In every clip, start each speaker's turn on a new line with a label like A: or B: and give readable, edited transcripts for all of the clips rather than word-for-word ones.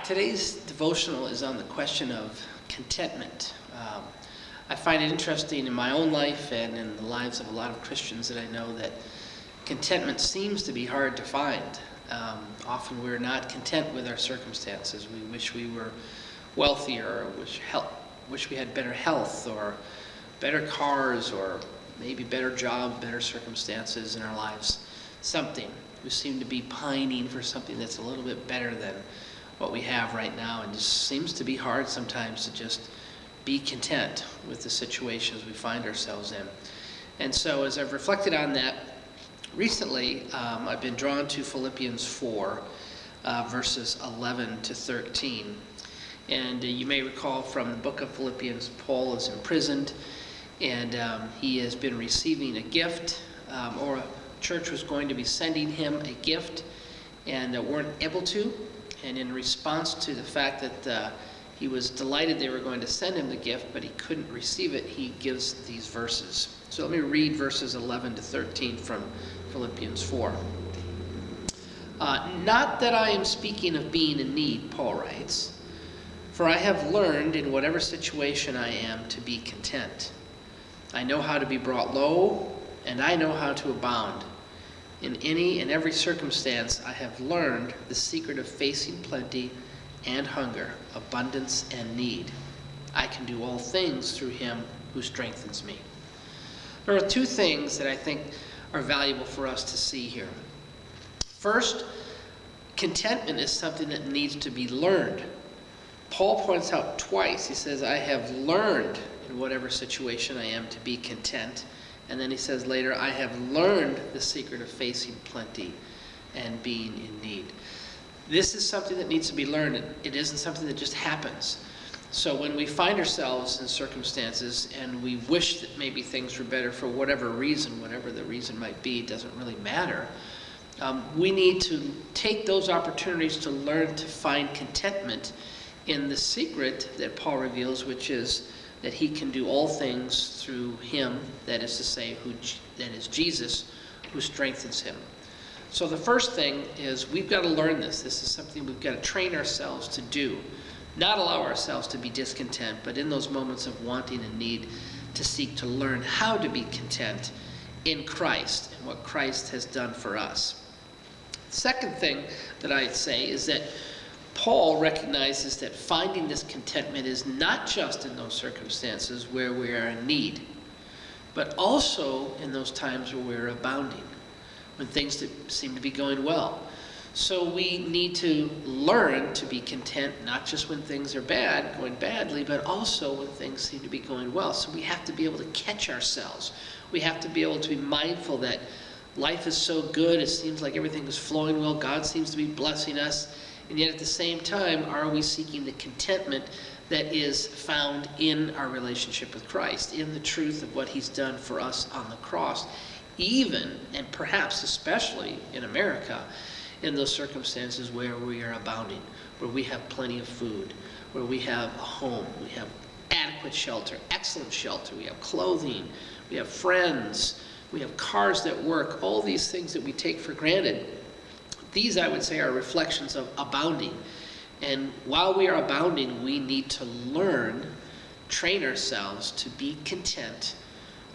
A: Today's devotional is on the question of contentment. I find it interesting in my own life and in the lives of a lot of Christians that I know that contentment seems to be hard to find. Often we're not content with our circumstances. We wish we were wealthier, or wish we had better health, or better cars, or maybe better job, better circumstances in our lives. Something. We seem to be pining for something that's a little bit better than what we have right now, and just seems to be hard sometimes to just be content with the situations we find ourselves in. And so as I've reflected on that recently, I've been drawn to Philippians 4, verses 11 to 13. And you may recall from the book of Philippians, Paul is imprisoned, and he has been receiving a gift, or a church was going to be sending him a gift, and weren't able to. And in response to the fact that he was delighted they were going to send him the gift, but he couldn't receive it, he gives these verses. So let me read verses 11 to 13 from Philippians 4. Not that I am speaking of being in need, Paul writes, for I have learned in whatever situation I am to be content. I know how to be brought low, and I know how to abound. In any and every circumstance, I have learned the secret of facing plenty and hunger, abundance and need. I can do all things through him who strengthens me. There are two things that I think are valuable for us to see here. First, contentment is something that needs to be learned. Paul points out twice, he says, I have learned in whatever situation I am to be content. And then he says later, I have learned the secret of facing plenty and being in need. This is something that needs to be learned. It isn't something that just happens. So when we find ourselves in circumstances and we wish that maybe things were better for whatever reason, whatever the reason might be, it doesn't really matter. We need to take those opportunities to learn to find contentment in the secret that Paul reveals, which is that he can do all things through him, that is to say, that is Jesus, who strengthens him. So the first thing is we've got to learn this. This is something we've got to train ourselves to do. Not allow ourselves to be discontent, but in those moments of wanting and need, to seek to learn how to be content in Christ and what Christ has done for us. The second thing that I'd say is that Paul recognizes that finding this contentment is not just in those circumstances where we are in need, but also in those times where we're abounding, when things seem to be going well. So we need to learn to be content, not just when things are bad, going badly, but also when things seem to be going well. So we have to be able to catch ourselves. We have to be able to be mindful that life is so good, it seems like everything is flowing well, God seems to be blessing us. And yet at the same time, are we seeking the contentment that is found in our relationship with Christ, in the truth of what he's done for us on the cross, even, and perhaps especially in America, in those circumstances where we are abounding, where we have plenty of food, where we have a home, we have adequate shelter, excellent shelter, we have clothing, we have friends, we have cars that work, all these things that we take for granted. These, I would say, are reflections of abounding. And while we are abounding, we need to train ourselves to be content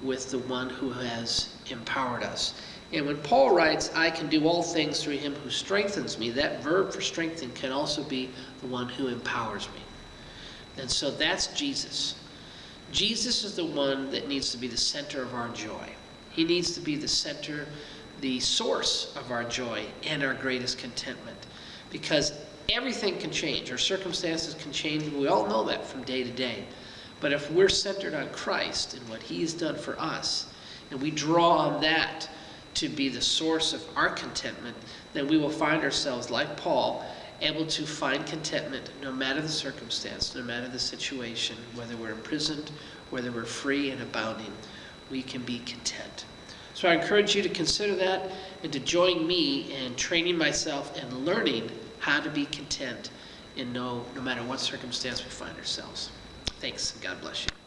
A: with the one who has empowered us. And when Paul writes, I can do all things through him who strengthens me, that verb for strengthen can also be the one who empowers me. And so that's Jesus. Jesus is the one that needs to be the center of our joy. He needs to be the center, the source of our joy and our greatest contentment, because everything can change. Our circumstances can change. We all know that from day to day. But if we're centered on Christ and what he has done for us, and we draw on that to be the source of our contentment, then we will find ourselves, like Paul, able to find contentment no matter the circumstance, no matter the situation, whether we're imprisoned, whether we're free and abounding, we can be content. So I encourage you to consider that and to join me in training myself and learning how to be content in no matter what circumstance we find ourselves. Thanks, and God bless you.